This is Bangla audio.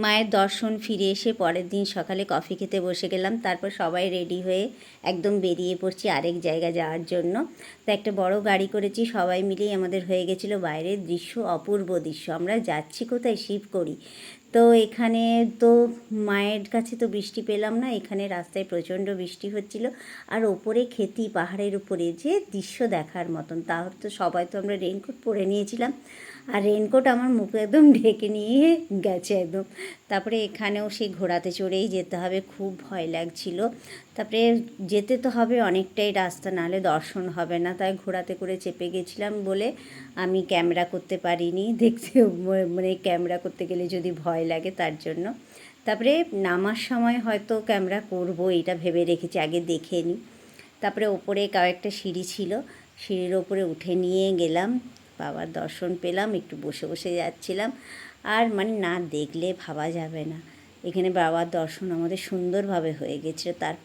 মায়ের দর্শন ফিরে এসে পরের দিন সকালে কফি খেতে বসে গেলাম। তারপর সবাই রেডি হয়ে একদম বেরিয়ে পড়ছি আরেক জায়গা যাওয়ার জন্য। তো একটা বড় গাড়ি করেছি, সবাই মিলেই আমাদের হয়ে গেছিলো। বাইরের দৃশ্য অপূর্ব দৃশ্য। আমরা যাচ্ছি কোথায়? শিবকড়ি। তো এখানে তো মায়ের কাছে তো বৃষ্টি পেলাম না, এখানে রাস্তায় প্রচণ্ড বৃষ্টি হচ্ছিল। আর ওপরে ক্ষেতি, পাহাড়ের উপরে যে দৃশ্য দেখার মতন। তাও তো সবাই তো আমরা রেনকোট পরে নিয়েছিলাম, আর রেনকোট আমার মুখে একদম ঢেকে নিয়ে গেছে একদম। তারপরে এখানেও সেই ঘোড়াতে চড়েই যেতে হবে, খুব ভয় লাগছিল। তারপরে যেতে তো হবে অনেকটাই রাস্তা, নাহলে দর্শন হবে না, তাই ঘোড়াতে করে চেপে গেছিলাম বলে আমি ক্যামেরা করতে পারিনি। দেখতে মানে ক্যামেরা করতে গেলে যদি ভয় লাগে তার জন্য। তারপরে নামার সময় হয়তো ক্যামেরা করব, এটা ভেবে রেখেছি, আগে দেখে নিই। তারপরে ওপরে কয়েকটা সিঁড়ি ছিল, সিঁড়ির ওপরে উঠে নিয়ে গেলাম, বাবার দর্শন পেলাম। একটু বসে বসে যাচ্ছিলাম, আর মানে না দেখলে ভাবা যাবে না। এখানে বাবার দর্শন আমাদের সুন্দরভাবে হয়ে গেছিলো। তার